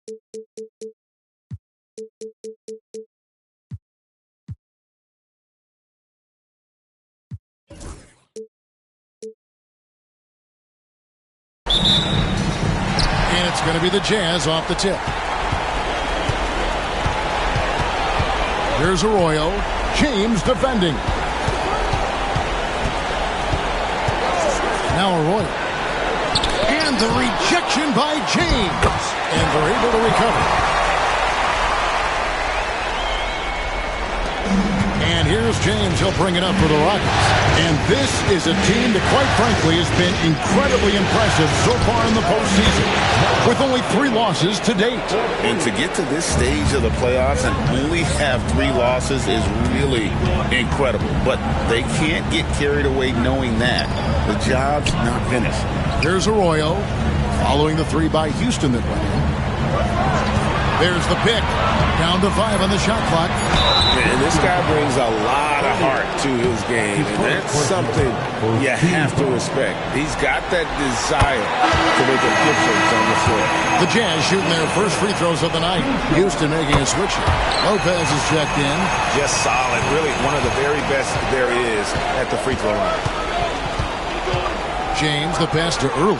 And it's going to be the Jazz off the tip. Here's Arroyo. James defending. Now Arroyo. And the rejection by James. And they're able to recover. And here's James. He'll bring it up for the Rockets. And this is a team that, quite frankly, has been incredibly impressive so far in the postseason, with only 3 losses to date. And to get to this stage of the playoffs and only have 3 losses is really incredible. But they can't get carried away knowing that the job's not finished. Here's Arroyo, following the 3 by Houston that went in. There's the pick. Down to 5 on the shot clock. And this guy brings a lot of heart to his game, and that's something you have to respect. He's got that desire to make a difference on the floor. The Jazz shooting their first free throws of the night. Houston making a switch here. Lopez is checked in. Just solid. Really one of the very best there is at the free throw line. James, the pass to Early.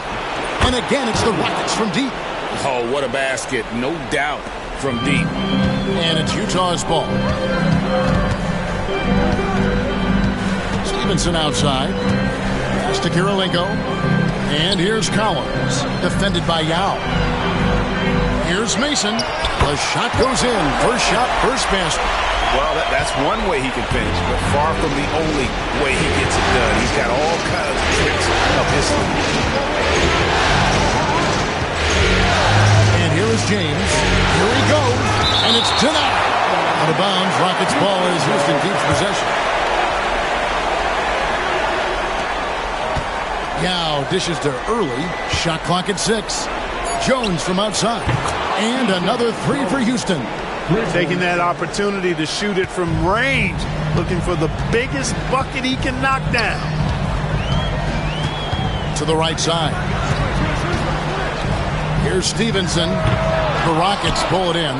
And again, it's the Rockets from deep. Oh, what a basket. No doubt from deep. And it's Utah's ball. Stevenson outside. Pass to Kirilenko. And here's Collins. Defended by Yao. Here's Mason. The shot goes in. First shot, first basket. Well, that's one way he can finish, but far from the only way he gets it done. He's got all kinds of tricks up his sleeve. And here is James. Here he goes. And it's denied. Out of bounds. Rockets ball as Houston keeps possession. Yao dishes to Early. Shot clock at 6. Jones from outside. And another 3 for Houston. Taking that opportunity to shoot it from range. Looking for the biggest bucket he can knock down. To the right side. Here's Stevenson. The Rockets pull it in.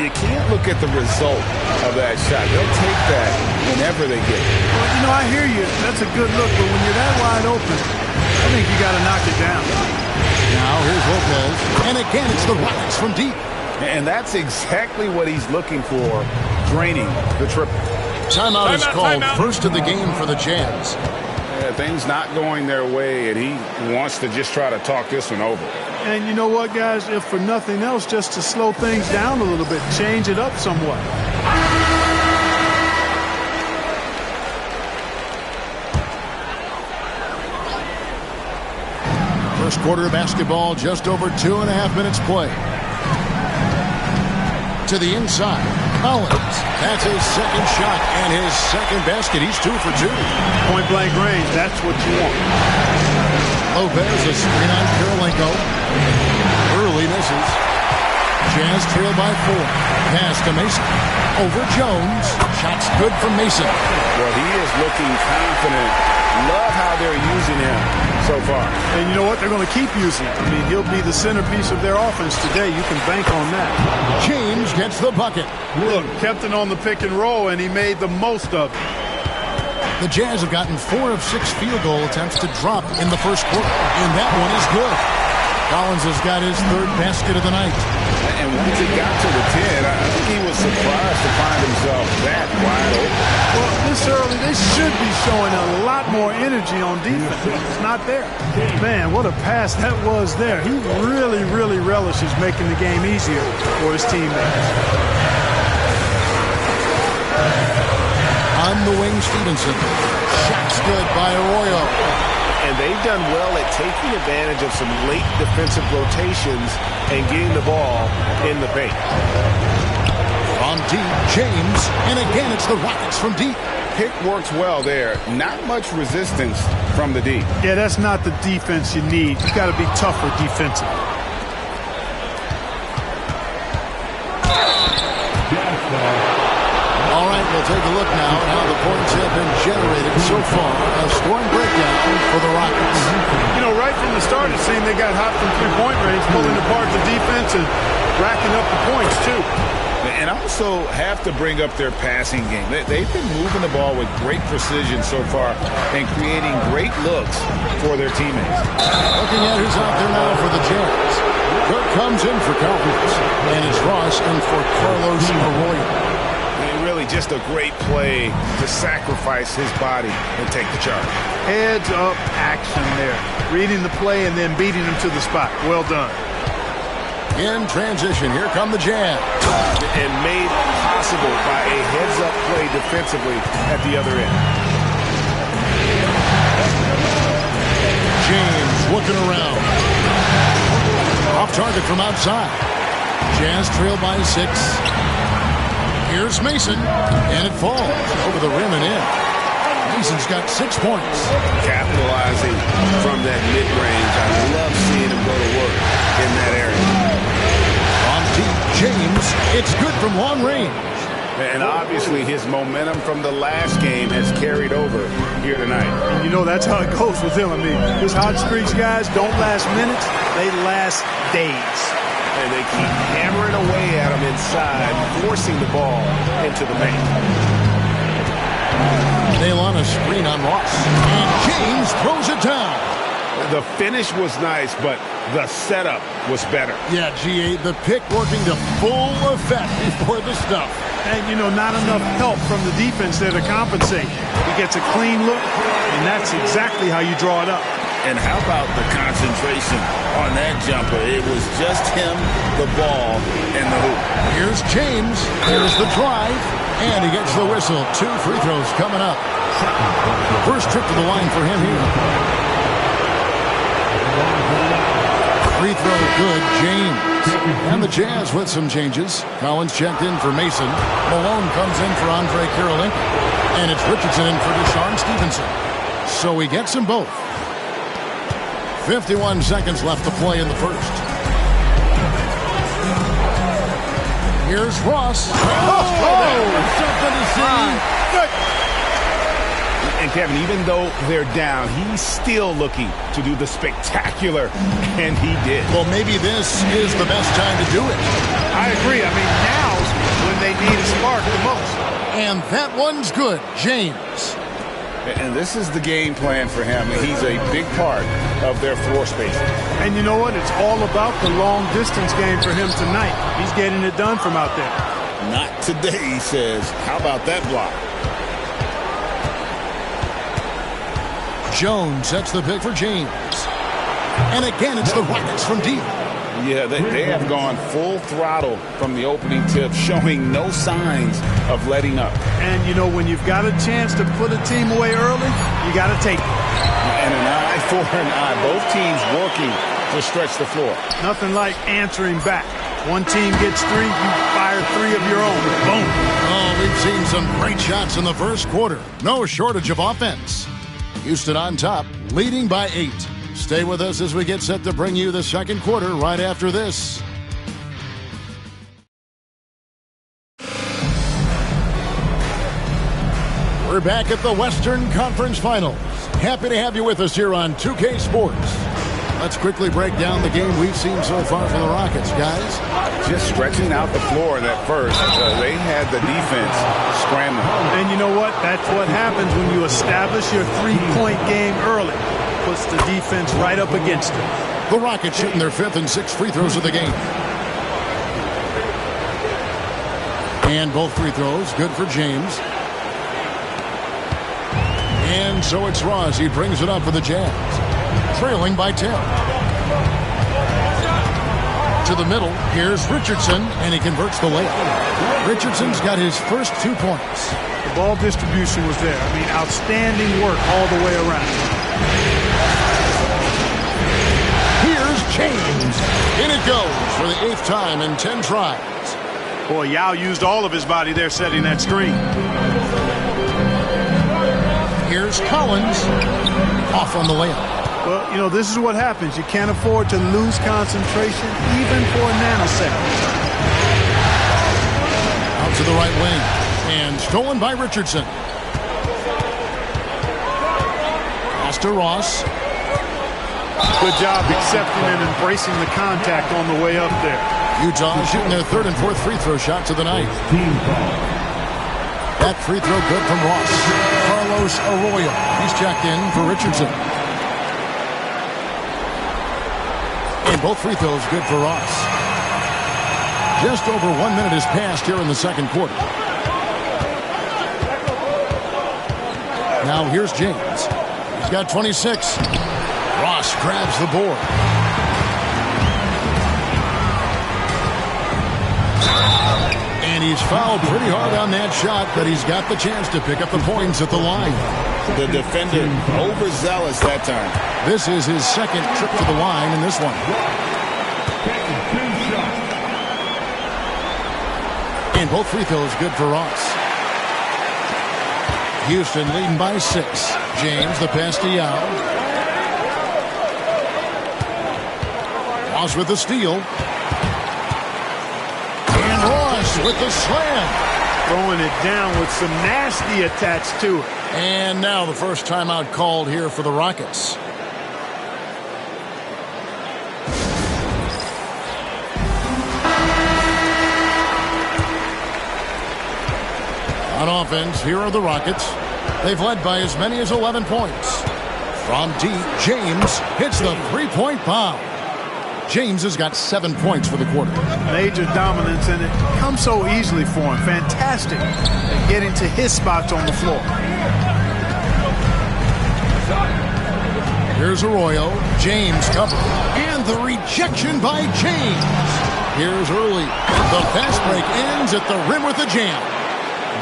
You can't look at the result of that shot. They'll take that whenever they get it. Well, you know, I hear you. That's a good look, but when you're that wide open, I think you got to knock it down. Now here's Lopez. And again, it's the Rockets from deep. And that's exactly what he's looking for, draining the triple. Timeout is called. First of the game for the Jazz. Yeah, things not going their way, and he wants to just try to talk this one over. And you know what, guys? If for nothing else, just to slow things down a little bit, change it up somewhat. First quarter of basketball, just over 2.5 minutes play. To the inside, Collins. That's his second shot and his second basket. He's 2 for 2. Point blank range, that's what you want. Lopez is screen on Kirilenko. Early misses. Jazz trail by 4. Pass to Mason. Over Jones. Shots good from Mason. Well, he is looking confident. Love how they're using him so far. And you know what? They're going to keep using him. I mean, he'll be the centerpiece of their offense today. You can bank on that. James gets the bucket. Look, kept it on the pick and roll, and he made the most of it. The Jazz have gotten 4 of 6 field goal attempts to drop in the first quarter, and that one is good. Collins has got his 3rd basket of the night. And once it got to the 10, I think he was surprised to find himself that wide open. Well, this early, they should be showing a lot more energy on defense. It's not there. Man, what a pass that was there. He really, really relishes making the game easier for his teammates. On the wing, Stevenson. Shot's good by Arroyo. And they've done well at taking advantage of some late defensive rotations and getting the ball in the paint. From deep, James. And again, it's the Rockets from deep. Pick works well there. Not much resistance from the deep. Yeah, that's not the defense you need. You got to be tougher defensively. All right, we'll take a look now at how the points have been generated so far. A scoring breakdown for the Rockets. You know, right from the start, it seemed they got hot from three-point range, pulling apart the defense and racking up the points, too. And I also have to bring up their passing game. They've been moving the ball with great precision so far and creating great looks for their teammates. Looking at who's out there now for the Jazz. Cook comes in for Calvert, and it's Ross in for Carlos Arroyo. And really just a great play to sacrifice his body and take the charge. Heads-up action there. Reading the play and then beating him to the spot. Well done. In transition, here come the Jazz. And made possible by a heads-up play defensively at the other end. James looking around. Off target from outside. Jazz trail by 6. Here's Mason, and it falls over the rim and in. Mason's got 6 points. Capitalizing from that mid-range. I love seeing him go to work in that area. On deep, James, it's good from long range. And obviously his momentum from the last game has carried over here tonight. You know, that's how it goes with him. I mean, his hot streaks, guys, don't last minutes. They last days. And they keep hammering away at him inside, forcing the ball into the paint. Nail on a screen on Ross. And James throws it down. The finish was nice, but the setup was better. Yeah, GA, the pick working to full effect before the stuff. And, you know, not enough help from the defense there to compensate. He gets a clean look, and that's exactly how you draw it up. And how about the concentration on that jumper? It was just him, the ball, and the hoop. Here's James. Here's the drive. And he gets the whistle. 2 free throws coming up. First trip to the line for him here. Free throw good, James. And the Jazz with some changes. Collins checked in for Mason. Malone comes in for Andre Karolinko. And it's Richardson in for Deshaun Stevenson. So he gets them both. 51 seconds left to play in the first. Here's Ross. Something to see. And Kevin, even though they're down, he's still looking to do the spectacular, and he did. Well, maybe this is the best time to do it. I agree. I mean, now's when they need a spark the most. And that one's good, James. And this is the game plan for him. He's a big part of their floor spacing. And you know what? It's all about the long-distance game for him tonight. He's getting it done from out there. Not today, he says. How about that block? Jones sets the pick for James. And again, it's the Rockets from deep. Yeah, they have gone full throttle from the opening tip, showing no signs of letting up. And, you know, when you've got a chance to put a team away early, you got to take it. And an eye for an eye. Both teams working to stretch the floor. Nothing like answering back. One team gets 3, you fire 3 of your own. Boom. Oh, we've seen some great shots in the first quarter. No shortage of offense. Houston on top, leading by 8. Stay with us as we get set to bring you the second quarter right after this. We're back at the Western Conference Finals. Happy to have you with us here on 2K Sports. Let's quickly break down the game we've seen so far from the Rockets, guys. Just stretching out the floor in that first. They had the defense scrambling. And you know what? That's what happens when you establish your three-point game early. Puts the defense right up against it. The Rockets shooting their 5th and 6th free throws of the game. And both free throws, good for James. And so it's Ross. He brings it up for the Jazz. Trailing by 10. To the middle, here's Richardson, and he converts the layup. Richardson's got his first 2 points. The ball distribution was there. I mean, outstanding work all the way around. Here's James. In it goes for the 8th time in 10 tries. Boy, Yao used all of his body there setting that screen. Here's Collins. Off on the layup. Well, you know, this is what happens. You can't afford to lose concentration even for a nanosecond. Out to the right wing. And stolen by Richardson. Pass to Ross. Good job accepting and embracing the contact on the way up there. Utah shooting their third and fourth free throw shots of the night. That free throw good from Ross. Carlos Arroyo. He's checked in for Richardson. And both free throws good for Ross. Just over 1 minute has passed here in the second quarter. Now here's James. He's got 26. Ross grabs the board. And he's fouled pretty hard on that shot, but he's got the chance to pick up the points at the line. The defender overzealous that time. This is his second trip to the line in this one. And both free throws good for Ross. Houston leading by 6. James, the pass to Yao. Ross with the steal. And Ross with the slam. Throwing it down with some nasty attached to it. And now the first timeout called here for the Rockets. On offense, here are the Rockets. They've led by as many as 11 points. From deep, James hits the three-point bomb. James has got 7 points for the quarter. Major dominance, and it comes so easily for him. Fantastic at getting to his spots on the floor. Here's Arroyo. James covered. And the rejection by James. Here's Early. The fast break ends at the rim with a jam.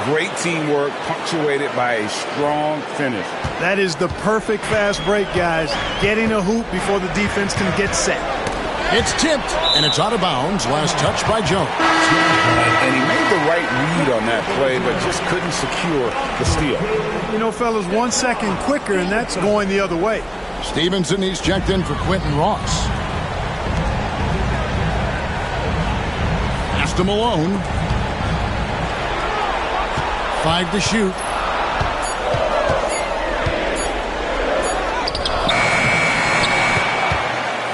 Great teamwork, punctuated by a strong finish. That is the perfect fast break, guys. Getting a hoop before the defense can get set. It's tipped, and it's out of bounds. Last touch by Jones. And he made the right read on that play, but just couldn't secure the steal. You know, fellas, 1 second quicker, and that's going the other way. Stevenson, he's checked in for Quentin Ross. Pass to Malone. 5 to shoot.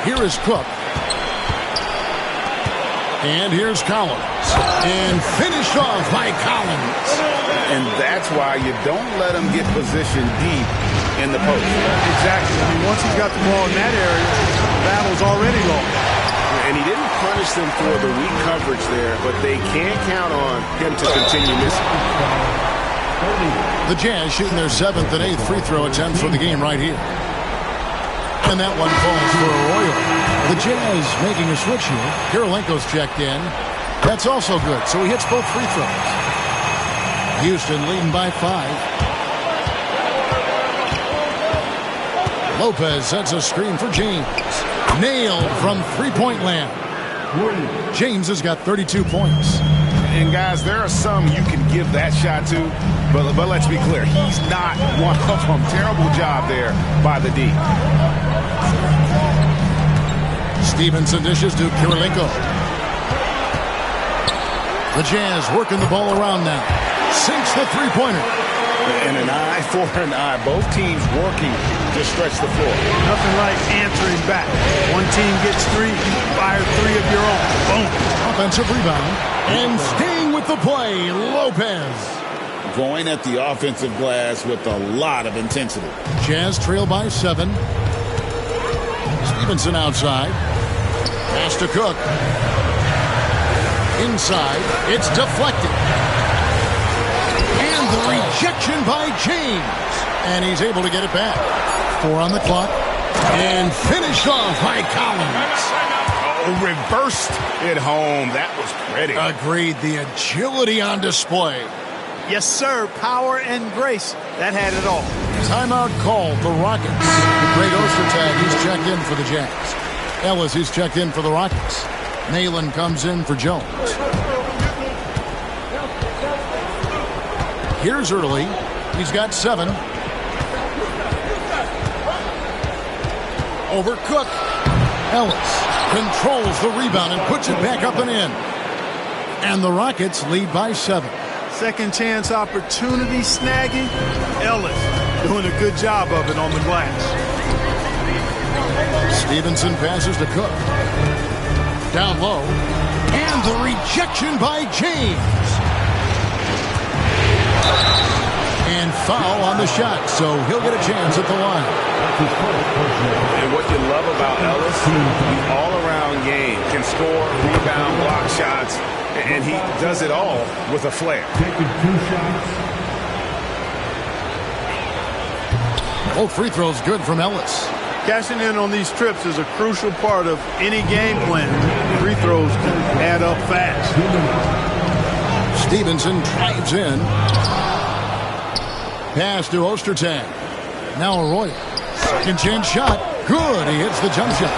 Here is Cook. And here's Collins. And finished off by Collins. And that's why you don't let him get positioned deep in the post. Exactly. I mean, once he's got the ball in that area, the battle's already lost. And he didn't punish them for the weak coverage there, but they can't count on him to continue missing. The Jazz shooting their 7th and 8th free throw attempts for the game right here. And that one falls for Arroyo. The Jazz making a switch here. Kirilenko's checked in. That's also good, so he hits both free throws. Houston leading by 5. Lopez sets a screen for James. Nailed from three-point land. James has got 32 points. And guys, there are some you can give that shot to, but let's be clear, he's not one of them. Terrible job there by the D. Stevenson dishes to Kirilenko. The Jazz working the ball around now. Sinks the three-pointer. And an eye for an eye. Both teams working to stretch the floor. Nothing like answering back. One team gets 3, fire 3 of your own. Boom. Offensive rebound. And staying with the play, Lopez. Going at the offensive glass with a lot of intensity. Jazz trail by 7. Stevenson outside. Pass to Cook. Inside. It's deflected. And the rejection by James. And he's able to get it back. 4 on the clock. And finished off by Collins. Reversed it home. That was pretty. Agreed. The agility on display. Yes, sir. Power and grace. That had it all. Timeout called. The Rockets. Great Ostertag. He's checked in for the Jazz. Ellis, he's checked in for the Rockets. Nalen comes in for Jones. Here's Early. He's got 7. Over Cook. Ellis controls the rebound and puts it back up and in. And the Rockets lead by 7. Second chance opportunity snagging. Ellis doing a good job of it on the glass. Stevenson passes to Cook. Down low. And the rejection by James. And foul on the shot, so he'll get a chance at the line. And what you love about Ellis, the all-around game, can score, rebound, block shots, and he does it all with a flair. Both free throws good from Ellis. Cashing in on these trips is a crucial part of any game plan. Free throws can add up fast. Stevenson drives in. Pass to Ostertag. Now Arroyo. Second chance shot. Good. He hits the jump shot.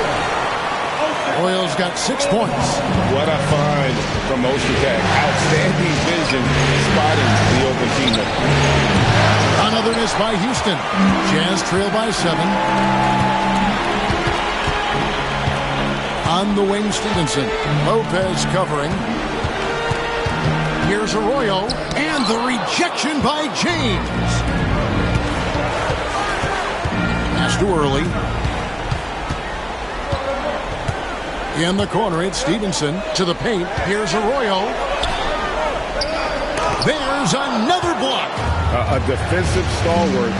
Arroyo's got 6 points. What a find from Ostertag. Outstanding vision, spotting the open teammate. Another miss by Houston. Jazz trail by 7. On the wing, Stevenson. Lopez covering. Here's Arroyo, and the rejection by James. Pass too early. In the corner, it's Stevenson to the paint. Here's Arroyo. There's another block. A defensive stalwart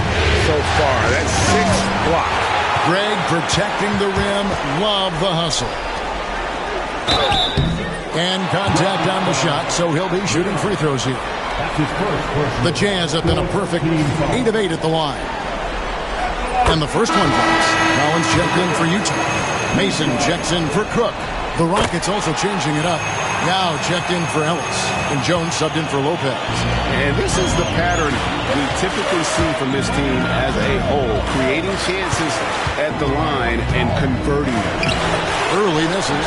so far. That's 6 blocks. Greg protecting the rim. Love the hustle. And contact on the shot, so he'll be shooting free throws here. The Jazz have been a perfect 8 of 8 at the line. And the first one drops. Collins checked in for Utah. Mason checks in for Cook. The Rockets also changing it up. Now checked in for Ellis. And Jones subbed in for Lopez. And this is the pattern we typically see from this team as a whole. Creating chances at the line and converting them. Early misses.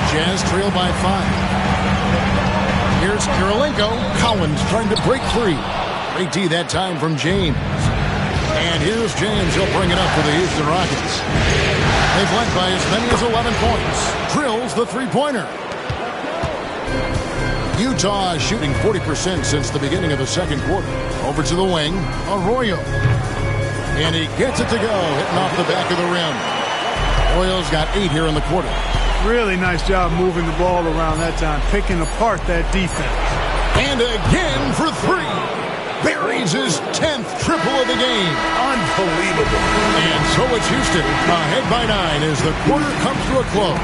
Jazz trail by 5. Here's Kirilenko. Collins trying to break free. Great D that time from James. And here's James. He'll bring it up for the Houston Rockets. They've led by as many as 11 points. Drills the three-pointer. Utah is shooting 40% since the beginning of the second quarter. Over to the wing. Arroyo. And he gets it to go. Hitting off the back of the rim. Arroyo's got 8 here in the quarter. Really nice job moving the ball around that time, picking apart that defense. And again for 3. Buries his 10th triple of the game. Unbelievable. And so it's Houston, ahead by 9 as the quarter comes to a close.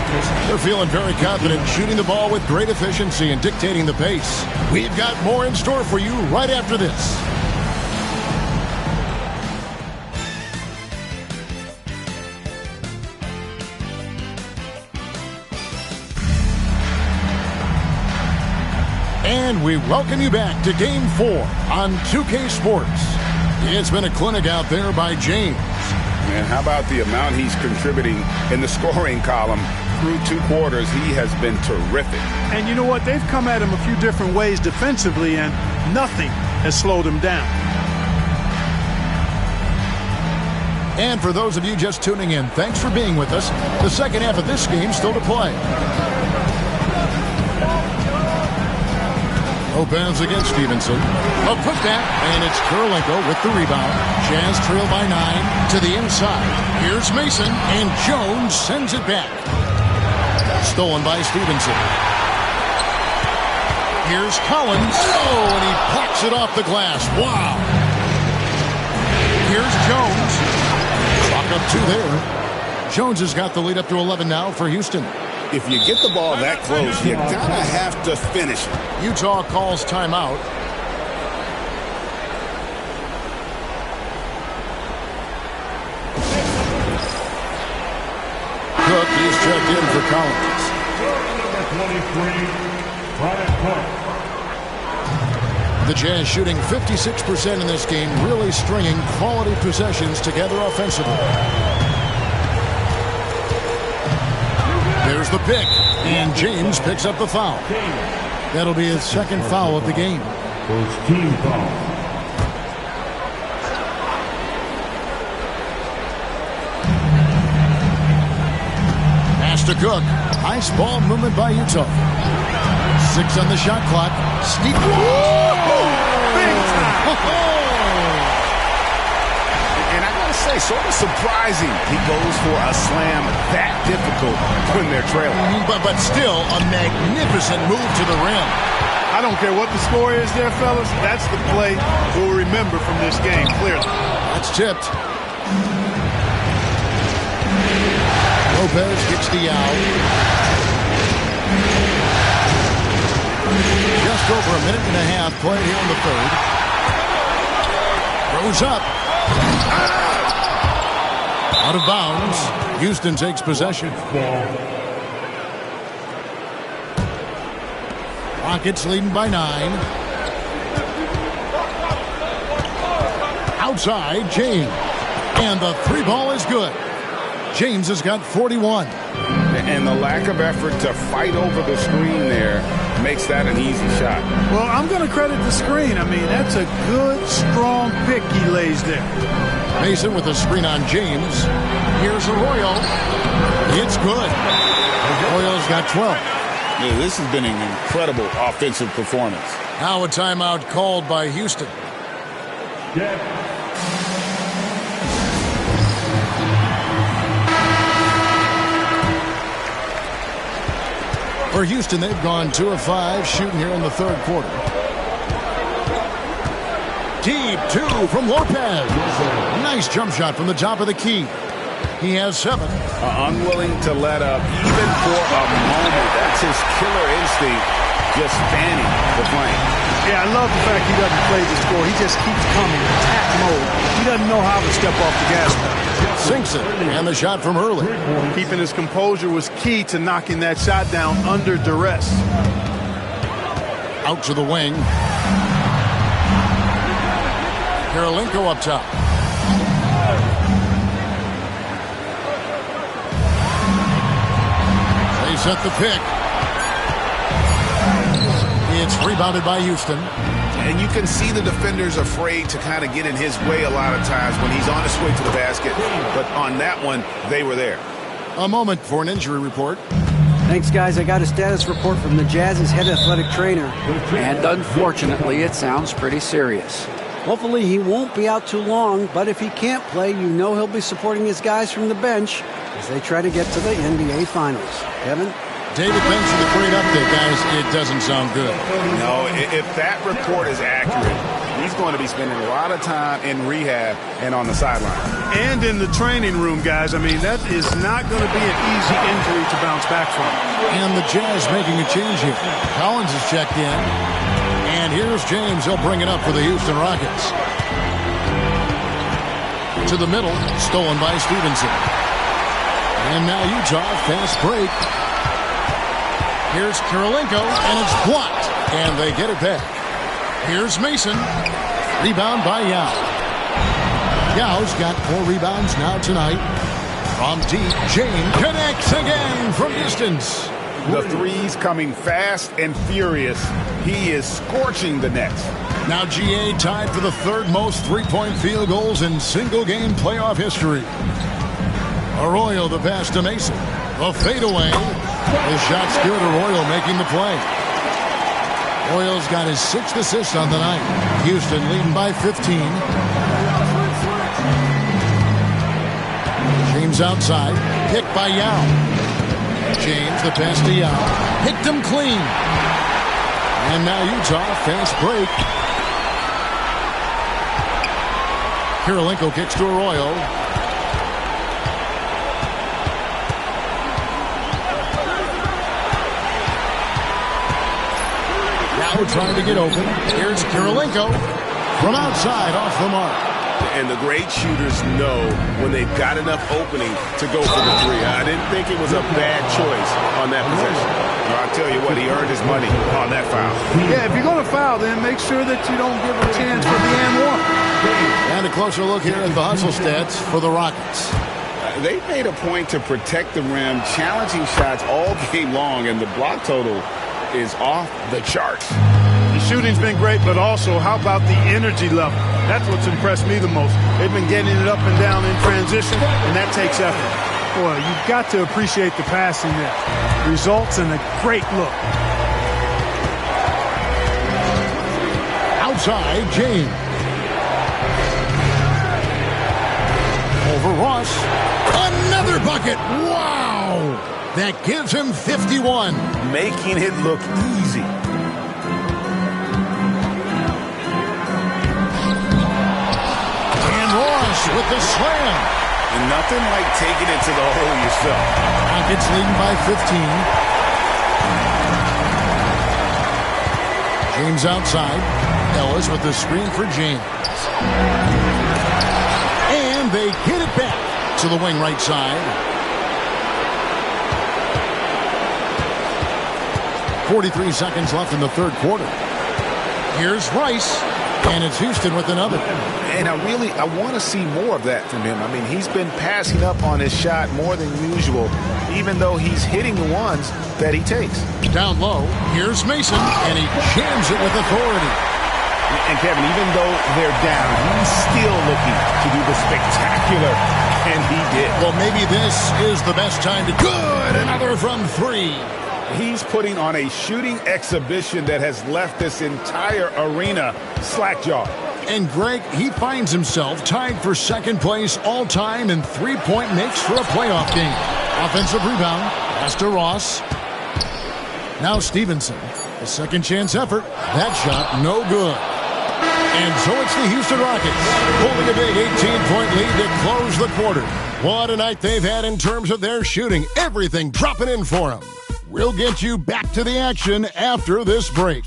They're feeling very confident, shooting the ball with great efficiency and dictating the pace. We've got more in store for you right after this. And we welcome you back to Game 4 on 2K Sports. It's been a clinic out there by James. Man, how about the amount he's contributing in the scoring column through 2 quarters? He has been terrific. And you know what? They've come at him a few different ways defensively, and nothing has slowed him down. And for those of you just tuning in, thanks for being with us. The second half of this game still to play. Lopez against Stevenson. A putback, and it's Kirilenko with the rebound. Jazz trail by 9 to the inside. Here's Mason, and Jones sends it back. Stolen by Stevenson. Here's Collins. Oh, and he pops it off the glass. Wow. Here's Jones. Clock up 2 there. Jones has got the lead up to 11 now for Houston. If you get the ball that close, you kind of have to finish it. Utah calls timeout. Cook is checked in for Collins. The Jazz shooting 56% in this game, really stringing quality possessions together offensively. There's the pick, and James picks up the foul. That'll be his second foul of the game. First team foul. Pass to Cook. Nice ball movement by Utah. 6 on the shot clock. Steep. Big time. And I gotta say, sort of surprising he goes for a slam that difficult when they're trailing. But still a magnificent move to the rim. I don't care what the score is there, fellas. That's the play we'll remember from this game, clearly. That's tipped. Lopez gets the out. Just over a minute and a half played here in the third. Throws up. Out of bounds. Houston takes possession. Rockets leading by 9. Outside, James. And the 3 ball is good. James has got 41. And the lack of effort to fight over the screen there makes that an easy shot. Well, I'm going to credit the screen. I mean, that's a good, strong pick he lays there. Mason with a screen on James. Here's Arroyo. It's good. Arroyo's got 12. Yeah, this has been an incredible offensive performance. Now a timeout called by Houston. For Houston, they've gone 2 of 5 shooting here in the third quarter. Deep 2 from Lopez. Nice jump shot from the top of the key. He has 7. Unwilling to let up even for a moment. That's his killer instinct, just fanning the flame. Yeah, I love the fact he doesn't play the score. He just keeps coming, attack mode. He doesn't know how to step off the gas pedal. Sinks it, and the shot from early. Keeping his composure was key to knocking that shot down under duress. Out to the wing. Karolinko up top. They set the pick. It's rebounded by Houston. And you can see the defenders afraid to kind of get in his way a lot of times when he's on his way to the basket. But on that one, they were there. A moment for an injury report. Thanks, guys. I got a status report from the Jazz's head athletic trainer. And unfortunately, it sounds pretty serious. Hopefully, he won't be out too long. But if he can't play, you know he'll be supporting his guys from the bench as they try to get to the NBA Finals. Kevin? David, thanks for the great update, guys. It doesn't sound good. No, if that report is accurate, he's going to be spending a lot of time in rehab and on the sideline. And in the training room, guys. I mean, that is not going to be an easy injury to bounce back from. And the Jazz making a change here. Collins is checked in. And here's James. He'll bring it up for the Houston Rockets. To the middle, stolen by Stevenson. And now Utah, fast break. Here's Karolinko, and it's blocked. And they get it back. Here's Mason. Rebound by Yao. Yao's got 4 rebounds now tonight. From deep, James connects again from distance. The threes coming fast and furious. He is scorching the nets. Now GA tied for the 3rd most three-point field goals in single-game playoff history. Arroyo the pass to Mason. The fadeaway. The shot's good. Arroyo making the play. Arroyo's got his 6th assist on the night. Houston leading by 15. James outside. Picked by Yao. James the pass to Yao. Picked him clean. And now Utah fast break. Karolinko kicks to Arroyo. Trying to get open. Here's Karolinko from outside off the mark. And the great shooters know when they've got enough opening to go for the 3. I didn't think it was a bad choice on that possession. I'll tell you what, he earned his money on that foul. Yeah, if you're going to foul, then make sure that you don't give a chance for the and 1. And a closer look here at the hustle stats for the Rockets. They made a point to protect the rim, challenging shots all game long, and the block total is off the charts. The shooting's been great, but also how about the energy level? That's what's impressed me the most. They've been getting it up and down in transition, and that takes effort. Boy, you've got to appreciate the passing there. Results in a great look. inside, James. Over Ross. Another bucket. Wow. That gives him 51. Making it look easy. And Ross with the slam. And nothing like taking it to the hole yourself. Rockets leading by 15. James outside. Ellis with the screen for James. And they hit it back to the wing right side. 43 seconds left in the third quarter. Here's Rice. And it's Houston with another. And I want to see more of that from him. I mean, he's been passing up on his shot more than usual, even though he's hitting the ones that he takes. Down low, here's Mason, and he jams it with authority. And Kevin, even though they're down, he's still looking to do the spectacular, and he did. Well, maybe this is the best time to... Good! Another from three. He's putting on a shooting exhibition that has left this entire arena slack-jawed. And Greg, he finds himself tied for second place all-time in three-point makes for a playoff game. Offensive rebound, pass to Ross. Now Stevenson, a second-chance effort. That shot, no good. And so it's the Houston Rockets, holding a big 18-point lead to close the quarter. What a night they've had in terms of their shooting. Everything dropping in for them. We'll get you back to the action after this break.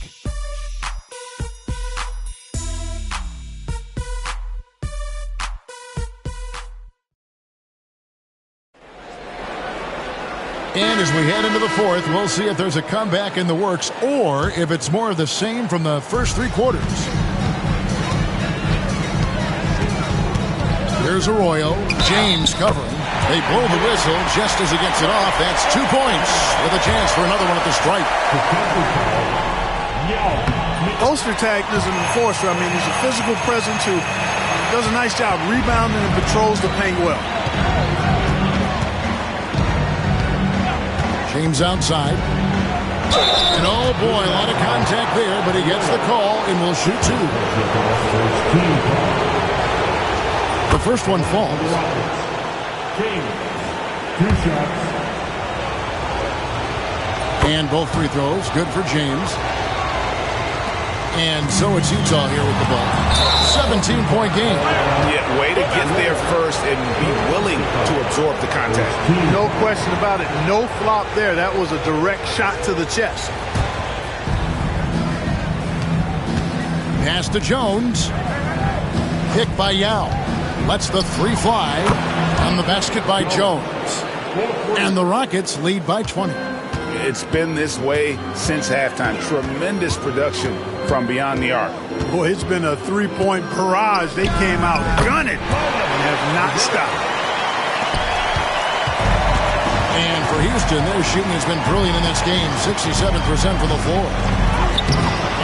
And as we head into the fourth, we'll see if there's a comeback in the works or if it's more of the same from the first three quarters. Here's Arroyo. James covering. They blow the whistle just as he gets it off. That's 2 points with a chance for another one at the stripe. Ostertag is an enforcer. I mean, he's a physical presence who does a nice job rebounding and patrols the paint well. James outside. And oh boy, a lot of contact there, but he gets the call and will shoot two. The first one falls. And both free throws, good for James. And so it's Utah here with the ball. 17-point game. Yeah, way to get there first and be willing to absorb the contact. No question about it. No flop there. That was a direct shot to the chest. Pass to Jones. Pick by Yao. Lets the three fly. On the basket by Jones. And the Rockets lead by 20. It's been this way since halftime. Tremendous production from beyond the arc. Boy, it's been a three-point barrage. They came out gunning and have not stopped. And for Houston, their shooting has been brilliant in this game. 67% from the floor.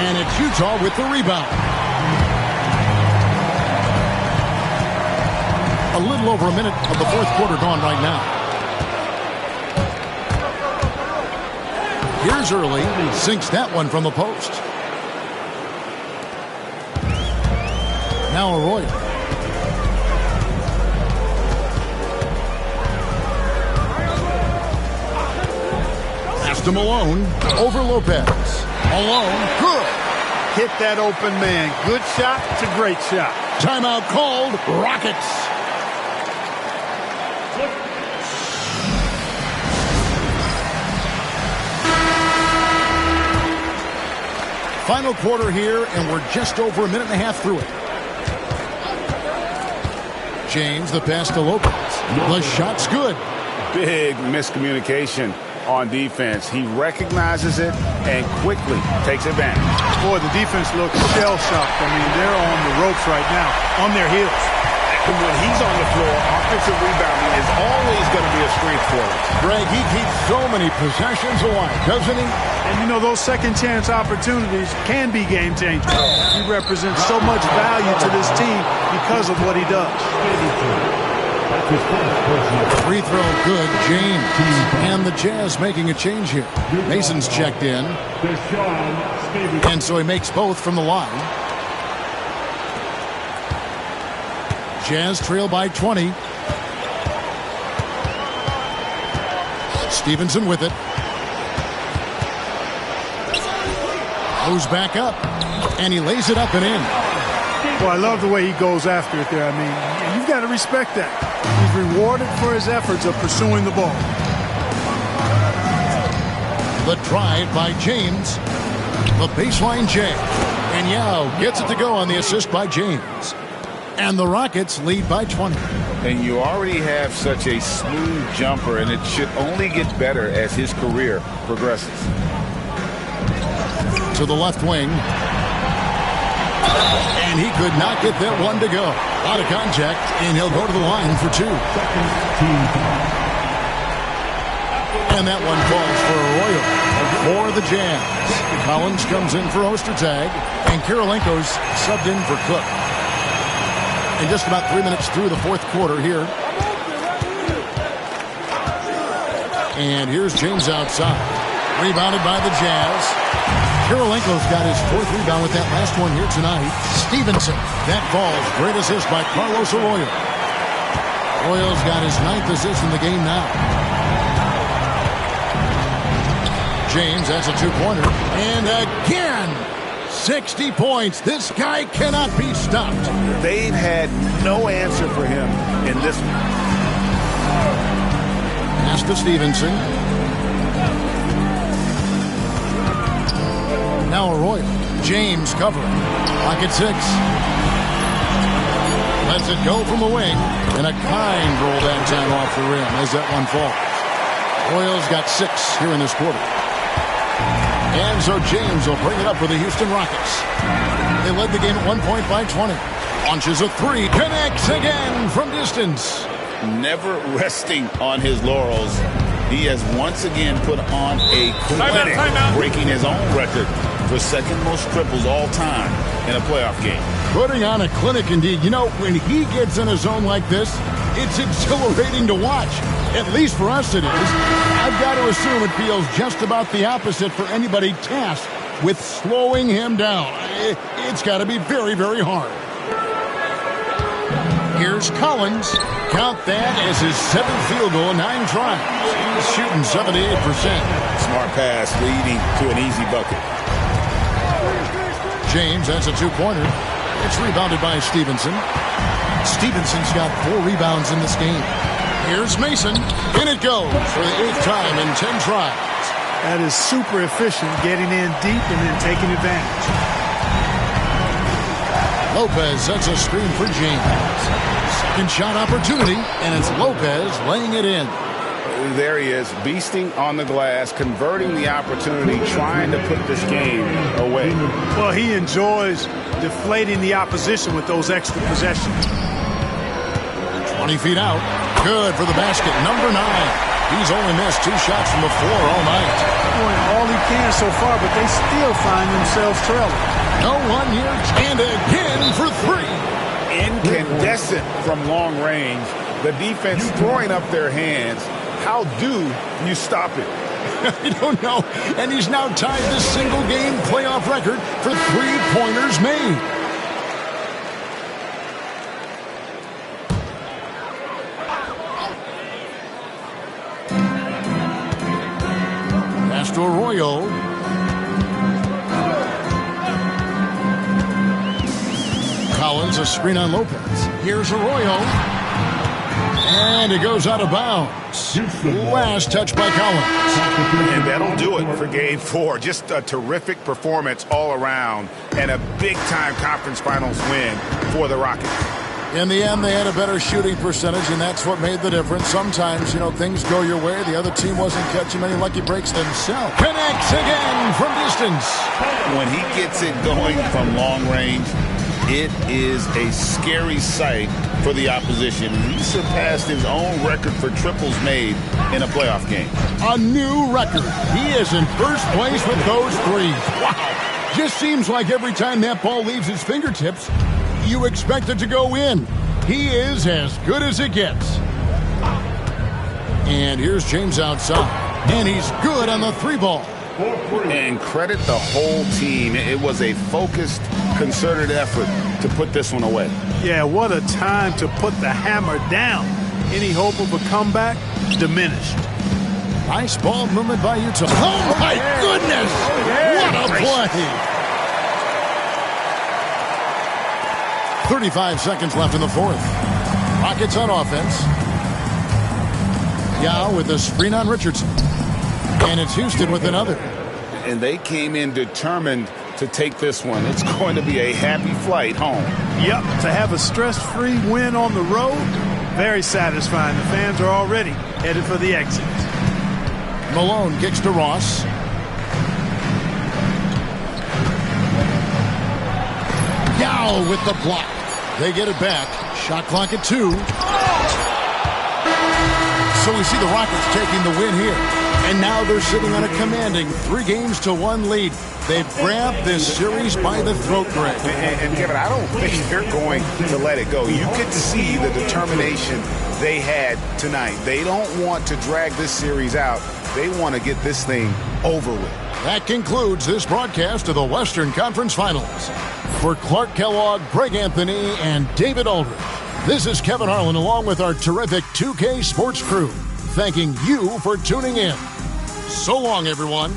And it's Utah with the rebound. A little over a minute of the fourth quarter gone right now. Here's Early. Sinks that one from the post. Now Arroyo. Pass to Malone. Over Lopez. Malone. Good. Hit that open man. Good shot to great shot. Timeout called. Rockets. Final quarter here, and we're just over a minute and a half through it. James, the pass to Lopez. The shot's good. Big miscommunication on defense. He recognizes it and quickly takes advantage. Boy, the defense looks shell-shocked. I mean, they're on the ropes right now, on their heels. And when he's on the floor, offensive rebounding is always going to be a strength for him. Greg, he keeps so many possessions alive, doesn't he? And you know, those second-chance opportunities can be game-changers. He represents so much value to this team because of what he does. Free throw good, James. And the Jazz making a change here. Mason's checked in. And so he makes both from the line. Jazz trail by 20. Stevenson with it. Goes back up, and he lays it up and in. Well, I love the way he goes after it there. I mean, you've got to respect that. He's rewarded for his efforts of pursuing the ball. The drive by James. The baseline J. And Yao gets it to go on the assist by James. And the Rockets lead by 20. And you already have such a smooth jumper, and it should only get better as his career progresses. To the left wing. And he could not get that one to go. Out of contact, and he'll go to the line for 2. And that one falls for Arroyo for the Jazz. Collins comes in for Ostertag, and Kirilenko's subbed in for Cook. And just about 3 minutes through the fourth quarter here. And here's James outside. Rebounded by the Jazz. Kirilenko's got his 4th rebound with that last one here tonight. Stevenson. That falls. Great assist by Carlos Arroyo. Arroyo's got his 9th assist in the game now. James, that's a 2-pointer. And again, 60 points. This guy cannot be stopped. They've had no answer for him in this one. Pass to Stevenson. Now Arroyo. James covering. Lock at 6. Lets it go from the wing. And a kind roll that time off the rim as that one falls. Arroyo's got 6 here in this quarter. And so James will bring it up for the Houston Rockets. They led the game at 1 point by 20. Launches a 3. Connects again from distance. Never resting on his laurels. He has once again put on a clinic, breaking his own record for second most triples all time in a playoff game. Putting on a clinic indeed. You know, when he gets in a zone like this, it's exhilarating to watch. At least for us it is. I've got to assume it feels just about the opposite for anybody tasked with slowing him down. It's got to be very, very hard. Here's Collins. Count that as his 7th field goal in 9 tries. He's shooting 78%. Smart pass leading to an easy bucket. James, that's a 2-pointer. It's rebounded by Stevenson. Stevenson's got 4 rebounds in this game. Here's Mason. In it goes for the 8th time in 10 tries. That is super efficient, getting in deep and then taking advantage. Lopez sets a screen for James. Second shot opportunity, and it's Lopez laying it in. There he is, beasting on the glass, converting the opportunity, trying to put this game away. Well, he enjoys deflating the opposition with those extra possessions. 20 feet out. Good for the basket. Number 9. He's only missed 2 shots from the floor all night. Doing all he can so far, but they still find themselves trailing. No one here. And again for 3. Incandescent from long range. The defense throwing up their hands. How do you stop it? I don't know. And he's now tied the single-game playoff record for 3-pointers made. Pass to Arroyo. Collins, a screen on Lopez. Here's Arroyo. And it goes out of bounds. Last touch by Collins. And that'll do it for Game 4. Just a terrific performance all around and a big-time conference finals win for the Rockets. In the end, they had a better shooting percentage, and that's what made the difference. Sometimes, things go your way. The other team wasn't catching many lucky breaks themselves. Connects again from distance. When he gets it going from long range, it is a scary sight for the opposition. He surpassed his own record for triples made in a playoff game. A new record. He is in first place with those 3s. Wow. Just seems like every time that ball leaves his fingertips, you expect it to go in. He is as good as it gets. And here's James outside. And he's good on the 3-ball. And credit the whole team. It was a focused, concerted effort to put this one away. Yeah, what a time to put the hammer down. Any hope of a comeback diminished. Nice ball movement by Utah. Oh, my goodness! What a play! 35 seconds left in the fourth. Rockets on offense. Yao with a screen on Richardson. And it's Houston with another. And they came in determined to take this one. It's going to be a happy flight home. Yep, to have a stress-free win on the road, very satisfying. The fans are already headed for the exit. Malone kicks to Ross. Yao with the block. They get it back. Shot clock at 2. So we see the Rockets taking the win here. And now they're sitting on a commanding 3-1 lead. They've grabbed this series by the throat, Greg. And Kevin, I don't think they're going to let it go. You could see the determination they had tonight. They don't want to drag this series out. They want to get this thing over with. That concludes this broadcast of the Western Conference Finals. For Clark Kellogg, Greg Anthony, and David Aldridge, this is Kevin Harlan along with our terrific 2K Sports crew, thanking you for tuning in. So long, everyone.